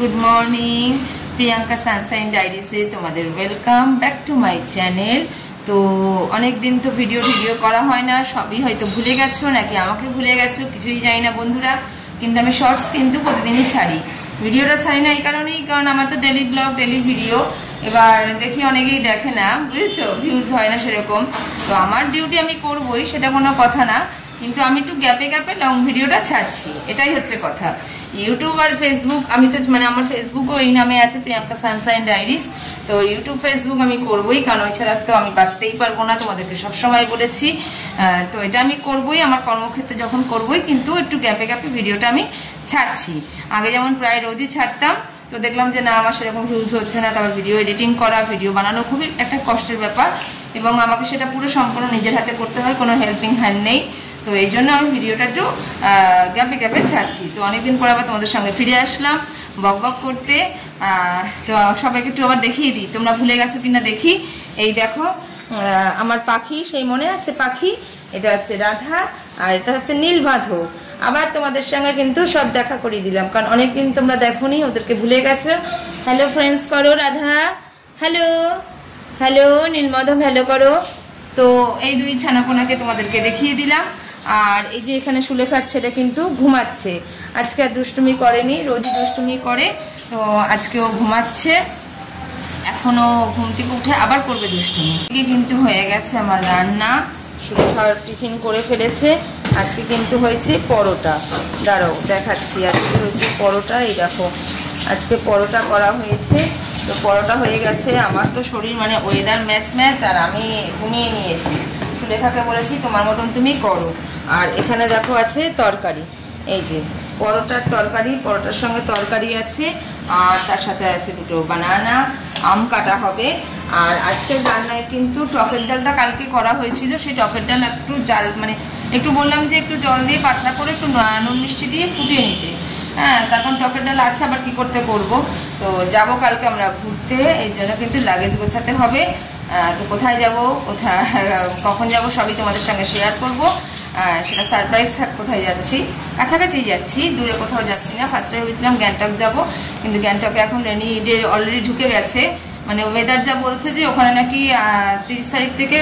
Good morning. Priyanka Sunshine ডায়েরিসে তোমাদের welcome back to my channel. তো অনেক দিন তো ভিডিও করা হয় না, সবই হয়তো ভুলে গেছো নাকি আমাকে ভুলে গেছো কিছুই জানি না বন্ধুরা, কিন্তু আমি শর্টস কিন্তু প্রতিদিনই ছাড়ি। ভিডিওটা ছাড়ি না এই কারণেই, কারণ আমার তো ডেলি ব্লগ ডেলি ভিডিও, এবার দেখি অনেকেই দেখে না, বুঝেছো, ভিউজ হয় না সেরকম। তো আমার ডিউটি আমি করবোই, সেটা কোনো কথা না, কিন্তু আমি একটু গ্যাপে গ্যাপে লং ভিডিওটা ছাড়ছি, এটাই হচ্ছে কথা। ইউটিউব আর ফেসবুক আমি তো মানে আমার ফেসবুকও এই নামে আছে, প্রিয়াঙ্কা সানশাইন ডায়েরিস। তো ইউটিউব ফেসবুক আমি করবোই, কারণ এছাড়া তো আমি বাঁচতেই পারবো না, তোমাদেরকে সবসময় বলেছি। তো এটা আমি করবোই, আমার কর্মক্ষেত্রে যখন করবোই, কিন্তু একটু গ্যাপে গ্যাপে ভিডিওটা আমি ছাড়ছি। আগে যেমন প্রায় রোজই ছাড়তাম, তো দেখলাম যে না আমার সেরকম ভিউজ হচ্ছে না, তারপর ভিডিও এডিটিং করা, ভিডিও বানানো খুবই একটা কষ্টের ব্যাপার, এবং আমাকে সেটা পুরো সম্পূর্ণ নিজের হাতে করতে হয়, কোনো হেল্পিং হ্যান্ড নেই। তো এই জন্য আমি ভিডিওটা একটু গ্যাপে গ্যাপে ছাড়ছি। তো অনেকদিন পর আবার তোমাদের সঙ্গে ফিরে আসলাম বক বক করতে। তো সবাইকে একটু আবার দেখিয়ে দিই, তোমরা ভুলে গেছো কিনা দেখি। এই দেখো আমার পাখি, সেই মনে আছে পাখি, এটা হচ্ছে রাধা আর এটা হচ্ছে নীলমাধব। আবার তোমাদের সঙ্গে কিন্তু সব দেখা করিয়ে দিলাম, কারণ অনেকদিন তোমরা দেখোনি, ওদেরকে ভুলে গেছো। হ্যালো ফ্রেন্ডস করো, Radha hello, hello Nilmadhab hello করো। তো এই দুই ছানাপোনাকে তোমাদেরকে দেখিয়ে দিলাম। আর এই যে এখানে সুলেখার ছেলে কিন্তু ঘুমাচ্ছে, আজকে আর দুষ্টুমি করেনি, রোজই দুষ্টুমি করে, তো আজকেও ঘুমাচ্ছে। এখনো ঘুম থেকে উঠে আবার করবে দুষ্টুমি। কিন্তু হয়ে গেছে আমার রান্না, সুলেখার টিফিন করে ফেলেছে। আজকে কিন্তু হয়েছে পরোটা, দাঁড়াও দেখাচ্ছি। আজকে হয়েছে পরোটা, এই দেখো আজকে পরোটা করা হয়েছে। তো পরোটা হয়ে গেছে। আমার তো শরীর মানে ওয়েদার ম্যাচ, আর আমি ঘুমিয়ে নিয়েছি। সুলেখাকে বলেছি তোমার মতন তুমি করো। আর এখানে দেখো আছে তরকারি, এই যে পরোটার তরকারি, পরোটার সঙ্গে তরকারি আছে, আর তার সাথে আছে দুটো বানানা, আম কাটা হবে। আর আজকের রান্নায় কিন্তু টকের ডালটা কালকে করা হয়েছিল, সেই টকের ডাল একটু জাল মানে একটু বললাম যে একটু জল দিয়ে পাতলা করে একটু নুন মিষ্টি দিয়ে ফুটিয়ে নিতে। হ্যাঁ, তখন টকের ডাল আছে, আবার কি করতে করব। তো যাব কালকে আমরা ঘুরতে, এই জন্য কিন্তু লাগেজ গোছাতে হবে। তো কোথায় যাব, কোথায় কখন যাব সবই তোমাদের সঙ্গে শেয়ার করব। সেটা সারপ্রাইজ থাক। কোথায় যাচ্ছি, কাছাকাছি যাচ্ছি, দূরে কোথাও যাচ্ছি না। ফার্স্টে ভেবেছিলাম গ্যাংটক যাব, কিন্তু গ্যাংটকে এখন রেনি ডে অলরেডি ঢুকে গেছে। মানে ওয়েদার যা বলছে যে ওখানে নাকি 30 তারিখ থেকে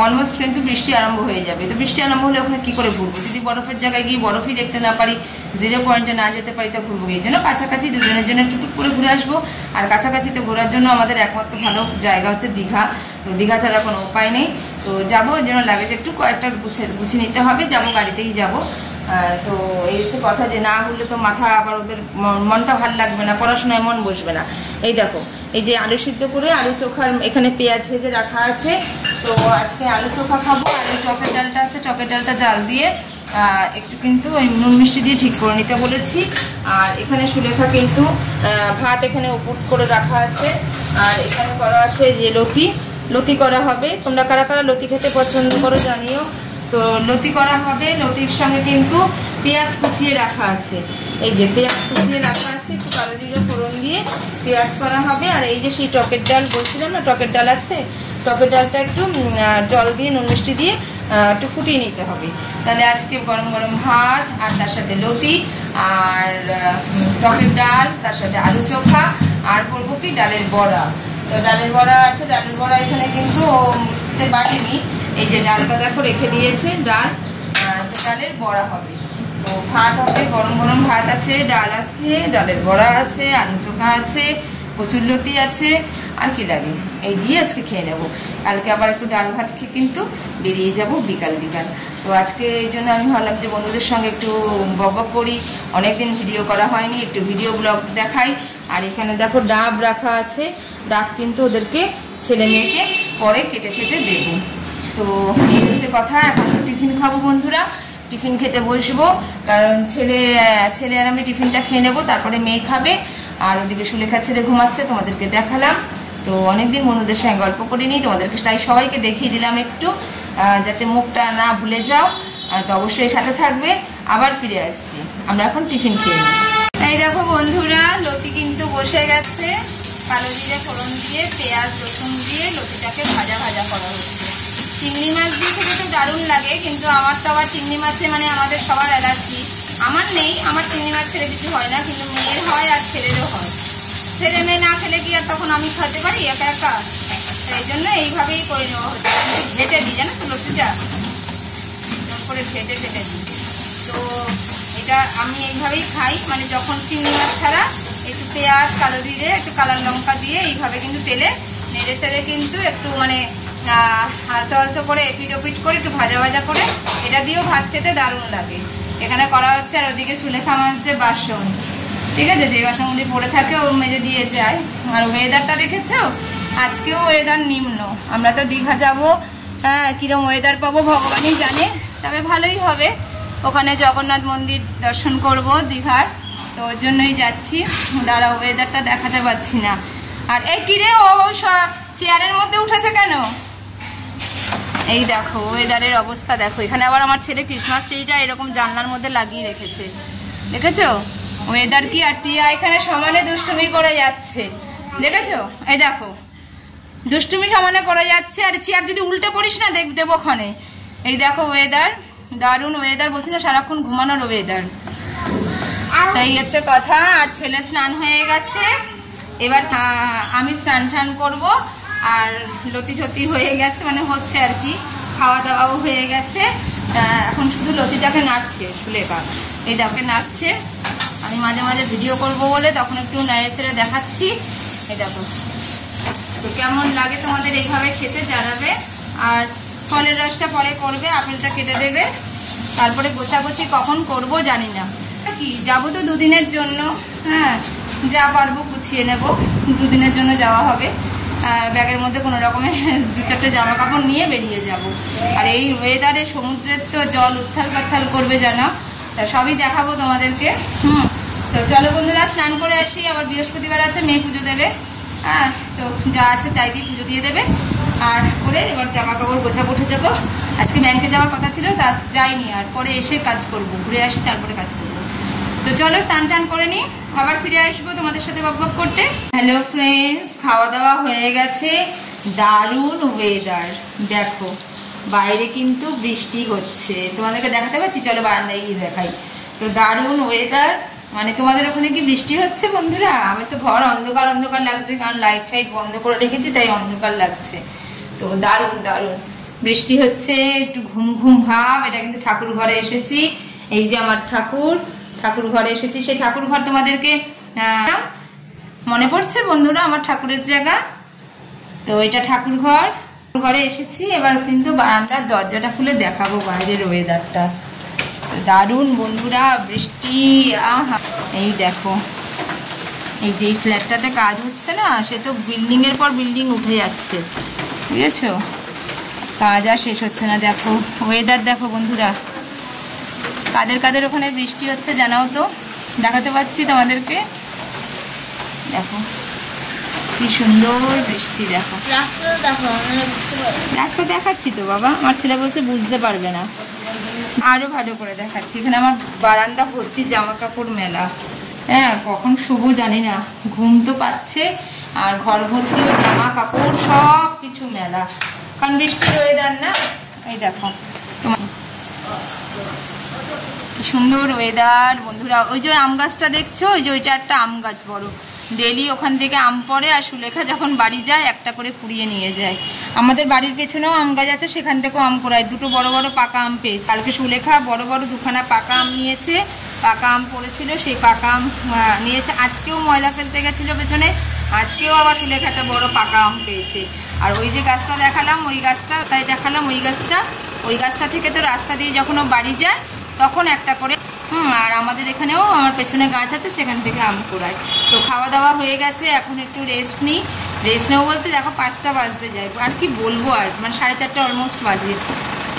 অলমোস্ট কিন্তু বৃষ্টি আরম্ভ হয়ে যাবে। তো বৃষ্টি আরম্ভ হলে ওখানে কি করে ঘুরবো, যদি বরফের জায়গায় গিয়ে বরফই দেখতে না পারি, 0 পয়েন্টে না যেতে পারি, তা ঘুরবো। এই জন্য কাছাকাছি দুজনের জন্য একটু টুক করে ঘুরে আসবো। আর কাছাকাছিতে ঘোরার জন্য আমাদের একমাত্র ভালো জায়গা হচ্ছে দীঘা। তো দীঘা ছাড়া কোনো উপায় নেই। তো যাবো, ওই জন্য লাগেজ একটু কয়েকটা গুছিয়ে নিতে হবে, যাবো গাড়িতেই যাব। তো এই হচ্ছে কথা, যে না ঘুরলে তো মাথা আবার ওদের মনটা ভালো লাগবে না, পড়াশোনায় মন বসবে না। এই দেখো এই যে আলু সিদ্ধ করে আলু চোখার এখানে পেঁয়াজ ভেজে রাখা আছে। তো আজকে আলু চোখা খাবো। আর এই টকের ডালটা আছে, টকের ডালটা জাল দিয়ে একটু কিন্তু ওই নুন মিষ্টি দিয়ে ঠিক করে নিতে বলেছি। আর এখানে সুলেখা কিন্তু ভাত এখানে উপর করে রাখা আছে। আর এখানে করা আছে যে লতি করা হবে। তোমরা কারা কারা লতি খেতে পছন্দ করো জানিও। তো লতি করা হবে, লতির সঙ্গে কিন্তু পেঁয়াজ কুচিয়ে রাখা আছে। এই যে পেঁয়াজ কুচিয়ে রাখা আছে, একটু কালো জিরে ফোড়ন দিয়ে পেঁয়াজ করা হবে। আর এই যে সেই টকের ডাল বলছিলাম না, টকের ডাল আছে, টকের ডালটা একটু জল দিয়ে নুন মিষ্টি দিয়ে একটু ফুটিয়ে নিতে হবে। তাহলে আজকে গরম গরম ভাত, আর তার সাথে লতি, আর টকের ডাল, তার সাথে আলু চোখা, আর করবো কি ডালের বড়া। তো ডালের বড়া আছে, ডালের বড়া এখানে কিন্তু মিক্সিতে বাটিনি, এই যে ডালটা দেখো রেখে দিয়েছে, ডাল, তো ডালের বড়া হবে। তো ভাত হবে, গরম গরম ভাত আছে, ডাল আছে, ডালের বড়া আছে, আলু চোখা আছে, কচুর লতি আছে, আর কি লাগে, এই দিয়ে আজকে খেয়ে নেবো। কালকে আবার একটু ডাল ভাত খেয়ে কিন্তু বেরিয়ে যাব বিকাল বিকাল। তো আজকে এই জন্য আমি ভাবলাম যে বন্ধুদের সঙ্গে একটু বক বক করি, অনেকদিন ভিডিও করা হয়নি, একটু ভিডিও ব্লগ দেখাই। আর এখানে দেখো ডাব রাখা আছে, ডাব কিন্তু ওদেরকে ছেলে মেয়েকে পরে কেটে ঠেটে দেবো। তো এই হচ্ছে কথা। এখন তো টিফিন খাবো বন্ধুরা, টিফিন খেতে বসবো, কারণ ছেলে আর আমি টিফিনটা খেয়ে নেবো, তারপরে মেয়ে খাবে। আর ওদিকে সুলেখা ছেলে ঘুমাচ্ছে, তোমাদেরকে দেখালাম। তো অনেকদিন বন্ধুদের সঙ্গে গল্প করিনি, তোমাদেরকে তাই সবাইকে দেখিয়ে দিলাম একটু, যাতে মুখটা না ভুলে যাও। তো অবশ্যই সাথে থাকবে, আবার ফিরে আসছি। আমরা এখন টিফিন খেয়ে নিই। এই দেখো বন্ধুরা, লতি কিন্তু বসে গেছে, কালো জিরে ফোড়ন দিয়ে পেঁয়াজ রসুন দিয়ে লতিটাকে ভাজা ভাজা করা হচ্ছে। চিংড়ি মাছ দিয়ে খেতে তো দারুণ লাগে, কিন্তু আমার তো আবার চিংড়ি মাছে মানে আমাদের সবার অ্যালার্জি, আমার নেই, আমার চিংড়ি মাছ খেলে কিছু হয় না, কিন্তু মেয়ের হয় আর ছেলেরও হয়। ছেলে মেয়ে না খেলে কি আর তখন আমি খেতে পারি একা একা? এই জন্য এইভাবেই করে নেওয়া হচ্ছে। ঘেটে দিই, জানো তো লস্যিটা করে ঘেটে দিই। তো এটা আমি এইভাবেই খাই, মানে যখন চিংড়ি মাছ ছাড়া একটু পেঁয়াজ, কালো জিরে, একটু কালার লঙ্কা দিয়ে এইভাবে কিন্তু তেলে নেড়ে চেড়ে কিন্তু একটু মানে হালকা হালকা করে এপিট ওপিট করে একটু ভাজা ভাজা করে এটা দিয়েও ভাত খেতে দারুণ লাগে। এখানে করা হচ্ছে। আর ওদিকে সুলেখা মাঝে বাসন, ঠিক আছে, যে বাসনগুলি পড়ে থাকে ওর মেজে দিয়ে যায়। আর ওয়েদারটা দেখেছো, আজকেও ওয়েদার নিম্ন। আমরা তো দীঘা যাবো, হ্যাঁ, কিরম ওয়েদার পাবো ভগবানই জানে, তবে ভালোই হবে। ওখানে জগন্নাথ মন্দির দর্শন করব দীঘার, তো ওর জন্যই যাচ্ছি। দাঁড়াও, ওয়েদারটা দেখাতে পারছি না। আর এই কিরে, ও চেয়ারের মধ্যে উঠেছে কেন? এই দেখো ওয়েদারের অবস্থা দেখো। এখানে আবার আমার ছেলে ক্রিসমাস ট্রিটা এরকম জানলার মধ্যে লাগিয়ে রেখেছে, দেখেছো? ওয়েদার কি। আর টিয়া এখানে সমানে দুষ্টুমি করে যাচ্ছে, দেখেছো? এই দেখো দুষ্টুমি সমানে করে যাচ্ছে। আর চেয়ার যদি উল্টে পড়িস না দেবো ওখানে। এই দেখো ওয়েদার, দারুণ ওয়েদার, বলছি না সারাক্ষণ ঘুমানোর ওয়েদার। তাই হচ্ছে কথা। আর ছেলে স্নান হয়ে গেছে, এবার আমি স্নান টান করবো। আর লতি ঠতি হয়ে গেছে, মানে হচ্ছে আর কি, খাওয়া দাওয়াও হয়ে গেছে। এখন শুধু লতিটাকে নাড়ছে সুলেখা, এইটাকে নাড়ছে। আমি মাঝে মাঝে ভিডিও করব বলে তখন একটু নেড়ে ছেড়ে দেখাচ্ছি। এই দেখো, তো কেমন লাগে তোমাদের এইভাবে খেতে জানাবে। আর ফলের রসটা পরে করবে, আপেলটা কেটে দেবে, তারপরে গোছাগুছি কখন করব জানি না। কি যাবো তো দুদিনের জন্য, হ্যাঁ, যা পারবো গুছিয়ে নেব। দুদিনের জন্য যাওয়া হবে। ব্যাগের মধ্যে কোনো রকমের 2-4টে জামা কাপড় নিয়ে বেরিয়ে যাব। আর এই ওয়েদারে সমুদ্রের তো জল উত্থাল পাত্থাল করবে জানো, তা সবই দেখাবো তোমাদেরকে। তো চলো বন্ধুরা, স্নান করে আসি। আবার বৃহস্পতিবার আছে, মেয়ে পুজো দেবে। হ্যাঁ, তো যা আছে তাই দিয়ে পুজো দিয়ে দেবে। আর করে এবার জামা কাপড় গোছাবো, উঠে যাবো। আজকে ব্যাংকে যাওয়ার কথা ছিল, তা যাইনি। আর পরে এসে কাজ করব, ঘুরে আসি তারপরে কাজ করবো। তো চলো স্নান টান করে নিই, আবার ফিরে আসবো তোমাদের সাথে বকবক করতে। হ্যালো ফ্রেন্ডস, খাওয়া দাওয়া হয়ে গেছে। দারুণ ওয়েদার দেখো, বাইরে কিন্তু বৃষ্টি হচ্ছে, তোমাদেরকে দেখাতে পারছি? চলো বারান্দায় গিয়ে দেখাই। তো দারুণ ওয়েদার। মানে তোমাদের ওখানে কি বৃষ্টি হচ্ছে বন্ধুরা? আমি তো ঘর অন্ধকার অন্ধকার লাগছে, কারণ লাইট টাইট বন্ধ করে রেখেছি, তাই অন্ধকার লাগছে। তো দারুণ দারুণ বৃষ্টি হচ্ছে, একটু ঘুম ঘুম ভাব। এটা কিন্তু ঠাকুর ঘরে এসেছি। এই যে আমার ঠাকুর ঘরে এসেছি। সেই ঠাকুর ঘর তোমাদেরকে মনে পড়ছে বন্ধুরা, আমার ঠাকুরের জায়গা। তো এটা ঠাকুর ঘরে এসেছি। এবার কিন্তু বারান্দার দরজাটা খুলে দেখাবো বাইরের ওয়েদারটা। দারুণ বন্ধুরা, বৃষ্টি। আহা, এই দেখো, এই যে ফ্ল্যাটটাতে কাজ হচ্ছে না, সে তো বিল্ডিং এর পর বিল্ডিং উঠে যাচ্ছে, বুঝেছো? কাজ আর শেষ হচ্ছে না। দেখো ওয়েদার দেখো বন্ধুরা। কাদের কাদের ওখানে বৃষ্টি হচ্ছে জানাও তো, দেখাতে পাচ্ছি তোমাদেরকে। দেখো কি সুন্দর বৃষ্টি। দেখো রাস্তা দেখাচ্ছি তো বাবা, আমার ছেলে বলছে বুঝতে পারবে না। আরো ভালো করে দেখাচ্ছি। এখানে আমার বারান্দা ভর্তি জামা কাপড় মেলা। হ্যাঁ, কখন শুভ জানি না, ঘুম তো পাচ্ছে। আর ঘর ভর্তিও জামা কাপড়, সব কিছু মেলা, কারণ বৃষ্টির ওয়েদার না। এই দেখো কি সুন্দর ওয়েদার বন্ধুরা। ওই যে আম গাছটা দেখছো, ওই যে ওইটা একটা আম গাছ বড়, ডেলি ওখান থেকে আম পড়ে। আর সুলেখা যখন বাড়ি যায় একটা করে কুড়িয়ে নিয়ে যায়। আমাদের বাড়ির পেছনেও আম গাছ আছে, সেখান থেকেও আম কুড়ায়। 2টো বড় বড় পাকা আম পেয়েছে। কালকে সুলেখা বড় বড় 2খানা পাকা আম নিয়েছে। পাকা আম পড়েছিল, সেই পাকা আম নিয়েছে। আজকেও ময়লা ফেলতে গেছিলো পেছনে, আজকেও আবার সুলেখা একটা বড় পাকা আম পেয়েছে। আর ওই যে গাছটা দেখালাম, ওই গাছটা তাই দেখালাম, ওই গাছটা থেকে তো রাস্তা দিয়ে যখন ও বাড়ি যায় তখন একটা করে। আর আমাদের এখানেও আমার পেছনে গাছ আছে, সেখান থেকে আম কুড়ায়। তো খাওয়া দাওয়া হয়ে গেছে, এখন একটু রেস্ট নিই। রেস্ট নেবো বলতে দেখো 5টা বাজতে যায়, আর কি বলবো, আর মানে 4:30 অলমোস্ট বাজে।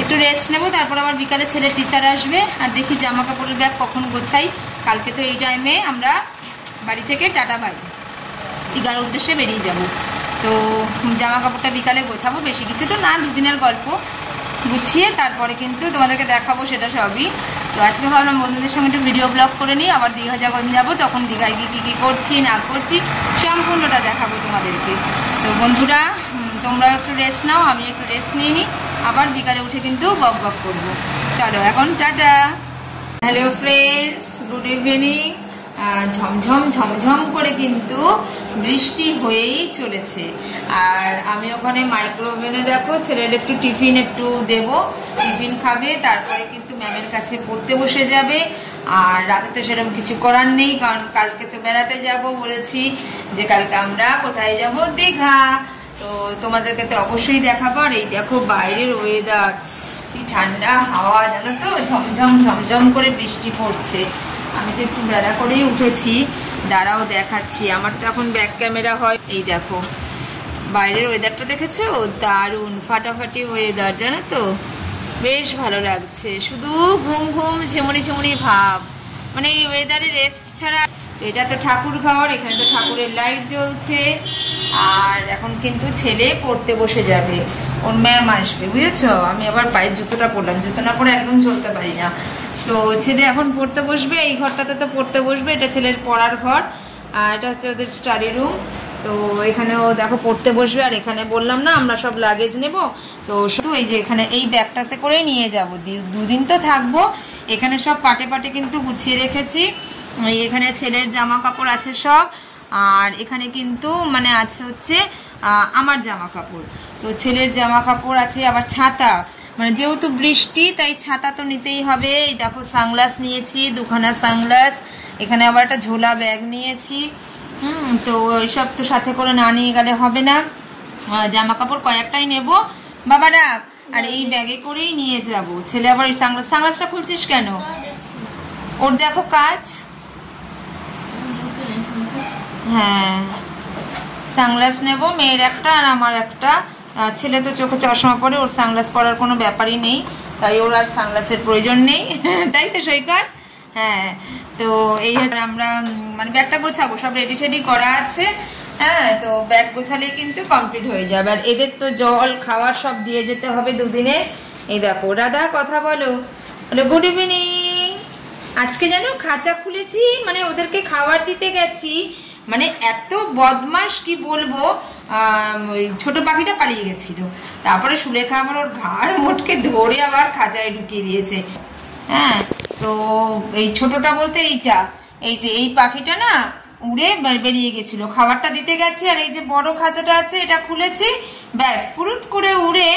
একটু রেস্ট নেবো, তারপর আবার বিকালে ছেলের টিচার আসবে। আর দেখি জামা কাপড়ের ব্যাগ কখন গোছাই। কালকে তো এই টাইমে আমরা বাড়ি থেকে টাটা বাই দীঘার উদ্দেশ্যে বেরিয়ে যাব। তো জামা কাপড়টা বিকালে গোছাবো, বেশি কিছু তো না, 2 দিনের গল্প। গুছিয়ে তারপরে কিন্তু তোমাদেরকে দেখাবো সেটা সবই। তো আজকে ভাবলাম বন্ধুদের সঙ্গে একটু ভিডিও ব্লগ করে নিই। আবার দীঘা যখন যাবো তখন দীঘায় গিয়ে কী করছি না করছি সম্পূর্ণটা দেখাবো তোমাদেরকে। তো বন্ধুরা তোমরাও একটু রেস্ট নাও, আমি একটু রেস্ট নিয়ে নিই, আবার বিকালে উঠে কিন্তু বক বক করবো। চলো এখন টাটা। Hello friends, good evening. ঝমঝম ঝমঝম করে কিন্তু বৃষ্টি হয়েই চলেছে। আর আমি ওখানে মাইক্রোওভেনে দেখো ছেলের একটু টিফিন দেব, টিফিন খাবে, তারপরে কিন্তু ম্যামের কাছে পড়তে বসে যাবে। আর রাতে তো সেরকম কিছু করার নেই, কারণ কালকে তো বেড়াতে যাব বলেছি, যে কালকে আমরা কোথায় যাব, দীঘা। তো তোমাদেরকে তো অবশ্যই দেখাবো। আর এই দেখো বাইরের ওয়েদার, কি ঠান্ডা হাওয়া, জানো তো, ঝমঝম ঝমঝম করে বৃষ্টি পড়ছে। আমি তো একটু বেলা করেই উঠেছি, দাঁড়াও দেখাচ্ছি। আমার তো এখন ব্যাক ক্যামেরা হয়। এই দেখো বাইরের ওয়েদারটা দেখেছো, দারুণ ফাটাফাটি ওয়েদার, জানো তো, বেশ ভালো লাগছে। শুধু ঘুম ঘুম ঝেমুনি ঝেমুনি ভাব, মানে এই ওয়েদারে রেস্ট ছাড়া। এটা তো ঠাকুর ঘর, এখানে তো ঠাকুরের লাইট জ্বলছে। আর এখন কিন্তু ছেলে পড়তে বসে যাবে, ওর ম্যাম আসবে, বুঝেছো। আমি আবার পায়ের জুতোটা পরলাম, জুতো না পরে একদম চলতে পারি না। তো ছেলে এখন পড়তে বসবে, এই ঘরটাতে তো পড়তে বসবে, এটা ছেলের পড়ার ঘর। আর এটা হচ্ছে ওদের স্টাডি রুম। তো এখানেও দেখো পড়তে বসবে। আর এখানে বললাম না আমরা সব লাগেজ নেব, তো শুধু এই যে এখানে এই ব্যাগটাতে করেই নিয়ে যাবো, দুদিন তো থাকবো। এখানে সব পাটে পাটে কিন্তু গুছিয়ে রেখেছি। এখানে ছেলের জামা কাপড় আছে সব। আর এখানে কিন্তু মানে আছে হচ্ছে আমার জামা কাপড়। তো ছেলের জামা কাপড় আছে, আবার ছাতা, মানে যেহেতু বৃষ্টি তাই ছাতা তো নিতেই হবে। এই দেখো সানগ্লাস নিয়েছি, দুখানা সানগ্লাস। এখানে আবার একটা ঝোলা ব্যাগ নিয়েছি। তো এইসব তো সাথে করে না নিয়ে গেলে হবে না। জামা কাপড় কয়েকটাই নেব বাবারা, আর এই ব্যাগে করেই নিয়ে যাব। ছেলে আবার ওই সানগ্লাসটা খুলছিস কেন? ওর দেখো কাজ। হ্যাঁ, সানগ্লাস নেব, মেয়ের একটা আর আমার একটা। ছেলে তো চোখে চশমা পরে, ওর সানগ্লাস পরার কোনো ব্যাপারই নেই, তাই ওর আর সানগ্লাসের প্রয়োজন নেই। তাই তো সৈকত? হ্যাঁ, তো এই আমরা মানে ব্যাগটা গোছাবো, সব রেডি টেডি করা আছে। হ্যাঁ, তো ব্যাগ গোছালে কিন্তু কমপ্লিট হয়ে যাবে। আর এদের তো জল খাওয়ার সব দিয়ে যেতে হবে দুদিনে। এই দেখো রাধা কথা বলো, গুড ইভিনিং। আজকে যেন খাঁচা খুলেছি, মানে ওদেরকে খাবার দিতে গেছি, মানে এত বদমাস কি বলবো। ওই ছোট পাখিটা পালিয়ে গেছিল, তারপরে সুলেখা আবার ওর ঘাড় মোটকে ধরে আবার খাঁচায় ঢুকিয়ে দিয়েছে। হ্যাঁ, তো এই ছোটটা বলতে এইটা, এই যে এই পাখিটা না উড়ে বেরিয়ে গেছিল, খাবারটা দিতে গেছে। আর এই যে বড় খাঁচাটা আছে এটা খুলেছি, ব্যাস ফুরুত করে উড়ে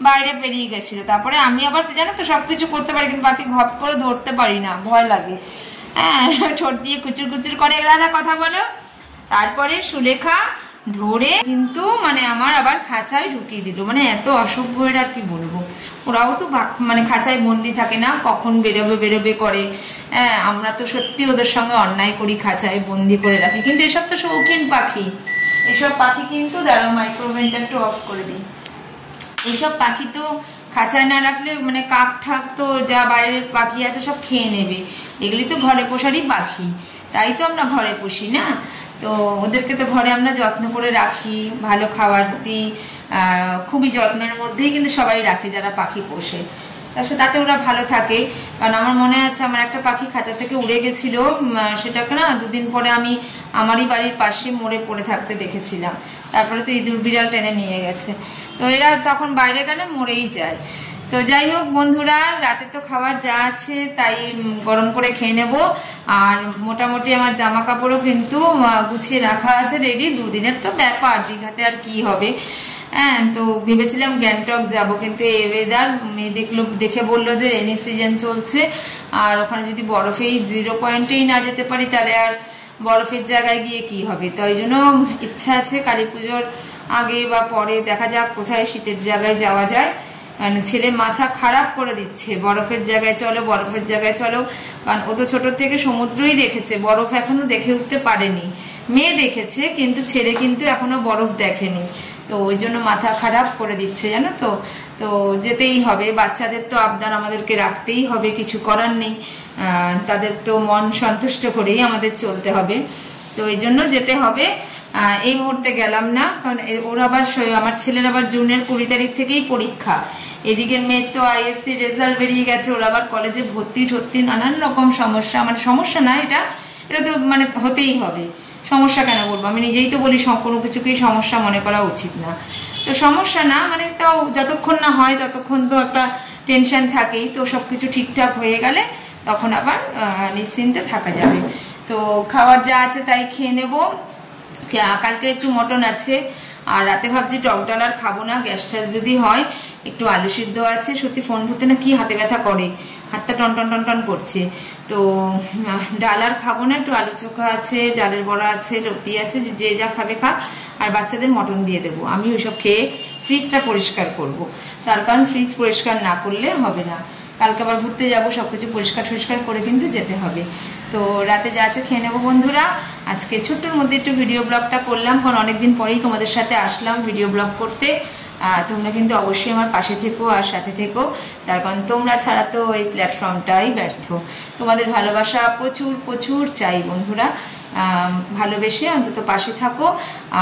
বাইরে বেরিয়ে গেছিল। তারপরে আমি আবার জানো তো সবকিছু করতে পারি, কিন্তু পাখি ঘপ করে ধরতে পারি না, ভয় লাগে। হ্যাঁ, ঠোঁট দিয়ে কুচুর কুচুর করে, রাধা কথা বলো। তারপরে সুলেখা ধরে কিন্তু মানে আমার আবার খাঁচায় ঢুকিয়ে দিল, মানে এত অসভ্য এর আর কি বলবো। ওরাও তো মানে খাঁচায় বন্দি থাকে না, কখন বেরোবে বেরোবে করে। হ্যাঁ, আমরা তো সত্যি ওদের সঙ্গে অন্যায় করি, খাঁচায় বন্দি করে রাখি। কিন্তু এসব তো শৌখিন পাখি, এসব পাখি কিন্তু দাঁড়াও মাইক্রোওভেনটা একটু অফ করে দিই। এইসব পাখি তো খাঁচায় না রাখলে মানে কাক ঠাক তো যা বাইরের পাখি আছে সব খেয়ে নেবে। এগুলি তো ঘরে পোষারই পাখি, তাই তো আমরা ঘরে পুষি না। তো ওদেরকে তো ঘরে আমরা যত্ন করে রাখি, ভালো খাবার দিই, খুবই যত্নের মধ্যেই কিন্তু সবাই রাখে যারা পাখি পোষে। তাতে ওরা ভালো থাকে। কারণ আমার মনে আছে আমার একটা পাখি খাঁচা থেকে উড়ে গেছিল, সেটাকে না দুদিন পরে আমি আমারই বাড়ির পাশে মরে পড়ে থাকতে দেখেছিলাম। তারপরে তো ইঁদুর বিড়াল টেনে নিয়ে গেছে। তো এরা তখন বাইরে গেলে মরেই যায়। তো যাই হোক বন্ধুরা, রাতে তো খাবার যা আছে তাই গরম করে খেয়ে নেব। আর মোটামুটি আমার জামা কাপড়ও কিন্তু গুছিয়ে রাখা আছে রেডি, দুদিনের তো ব্যাপার, দীঘাতে আর কি হবে। হ্যাঁ, তো ভেবেছিলাম গ্যাংটক যাব, কিন্তু এই ওয়েদার মেয়ে দেখে বললো যে রেনি সিজন চলছে, আর ওখানে যদি বরফেই 0 পয়েন্টেই না যেতে পারি তাহলে আর বরফের জায়গায় গিয়ে কি হবে। তো এই জন্য ইচ্ছা আছে কালী পুজোর আগে বা পরে দেখা যাক কোথায় শীতের জায়গায় যাওয়া যায়। ছেলে মাথা খারাপ করে দিচ্ছে, বরফের জায়গায় চলো, বরফের জায়গায় চলো। কারণ ও তো ছোট থেকে সমুদ্রই দেখেছে, বরফ এখনো দেখে উঠতে পারেনি। মেয়ে দেখেছে কিন্তু ছেলে কিন্তু এখনো বরফ দেখেনি। তো ওই জন্য মাথা খারাপ করে দিচ্ছে, জানো তো। তো যেতেই হবে, বাচ্চাদের তো আবদার আমাদেরকে রাখতেই হবে, কিছু করার নেই। তাদের তো মন সন্তুষ্ট করেই আমাদের চলতে হবে। তো এই জন্য যেতে হবে। এই মুহূর্তে গেলাম না, কারণ ওর আবার আমার ছেলের আবার জুনের 20 তারিখ থেকেই পরীক্ষা। এদিকে মেয়ের তো আইএসসি রেজাল্ট বেরিয়ে গেছে, ওর আবার কলেজে ভর্তি নানান রকম সমস্যা। মানে সমস্যা না, এটা তো মানে হতেই হবে। সমস্যা কেন বলবো, আমি নিজেই তো বলি কোনো কিছুকেই সমস্যা মনে করা উচিত না। তো সমস্যা না, মানে তাও যতক্ষণ না হয় ততক্ষণ তো একটা টেনশন থাকেই। তো সবকিছু ঠিকঠাক হয়ে গেলে তখন আবার নিশ্চিন্তে থাকা যাবে। তো খাবার যা আছে তাই খেয়ে নেব। কালকে একটু মটন আছে, আর রাতে ভাবছি টক ডাল আর খাবো না, গ্যাস ট্যাস যদি হয়। একটু আলু সিদ্ধ আছে, সত্যি ফোন ধরতে না কি হাতে ব্যথা করে, হাতটা টন টন টন টন করছে। তো ডাল আর খাবো না, একটু আলু চোখা আছে, ডালের বড়া আছে, রুটি আছে, যে যা খাবে খা। আর বাচ্চাদের মটন দিয়ে দেবো। আমি ওইসব খেয়ে ফ্রিজটা পরিষ্কার করব, তার কারণ ফ্রিজ পরিষ্কার না করলে হবে না। কালকে আবার ঘুরতে যাবো, সবকিছু পরিষ্কার টরিষ্কার করে কিন্তু যেতে হবে। তো রাতে যা আছে খেয়ে নেবো বন্ধুরা। আজকে ছোট্টর মধ্যে একটু ভিডিও ব্লগটা করলাম, কারণ অনেকদিন পরেই তোমাদের সাথে আসলাম ভিডিও ব্লগ করতে। তোমরা কিন্তু অবশ্যই আমার পাশে থেকো আর সাথে থেকো, তার কারণ তোমরা ছাড়া তো এই প্ল্যাটফর্মটাই ব্যর্থ। তোমাদের ভালোবাসা প্রচুর প্রচুর চাই বন্ধুরা। ভালোবেসে অন্তত পাশে থাকো।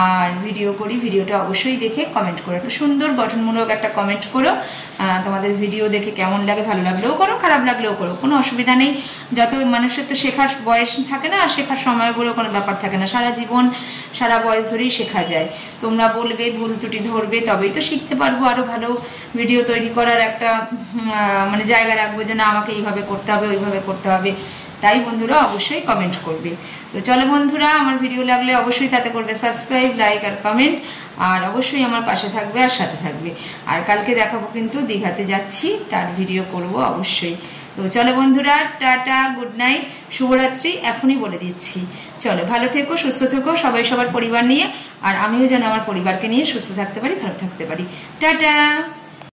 আর ভিডিও করি, ভিডিওটা অবশ্যই দেখে কমেন্ট করো, একটা সুন্দর গঠনমূলক একটা কমেন্ট করো। তোমাদের ভিডিও দেখে কেমন লাগে, ভালো লাগলেও করো, খারাপ লাগলেও করো, কোনো অসুবিধা নেই। যত মানুষের তো শেখার বয়স থাকে না, আর শেখার সময় বলে কোনো ব্যাপার থাকে না, সারা জীবন সারা বয়স ধরেই শেখা যায়। তোমরা বলবে, ভুল ত্রুটি ধরবে, তবেই তো শিখতে পারবো। আরো ভালো ভিডিও তৈরি করার একটা মানে জায়গা রাখবো, যে না আমাকে এইভাবে করতে হবে, ওইভাবে করতে হবে। তাই বন্ধুরা অবশ্যই কমেন্ট করবে। তো চলো বন্ধুরা, আমার ভিডিও লাগলে অবশ্যই তাতে করবে সাবস্ক্রাইব, লাইক আর কমেন্ট। আর অবশ্যই আমার পাশে থাকবে আর সাথে থাকবে। আর কালকে দেখাবো কিন্তু দীঘাতে যাচ্ছি, তার ভিডিও করব অবশ্যই। তো চলো বন্ধুরা, টাটা, গুড নাইট, শুভরাত্রি এখনই বলে দিচ্ছি। চলো, ভালো থেকো, সুস্থ থেকো সবাই, সবার পরিবার নিয়ে। আর আমিও যেন আমার পরিবারকে নিয়ে সুস্থ থাকতে পারি, ভালো থাকতে পারি। টাটা।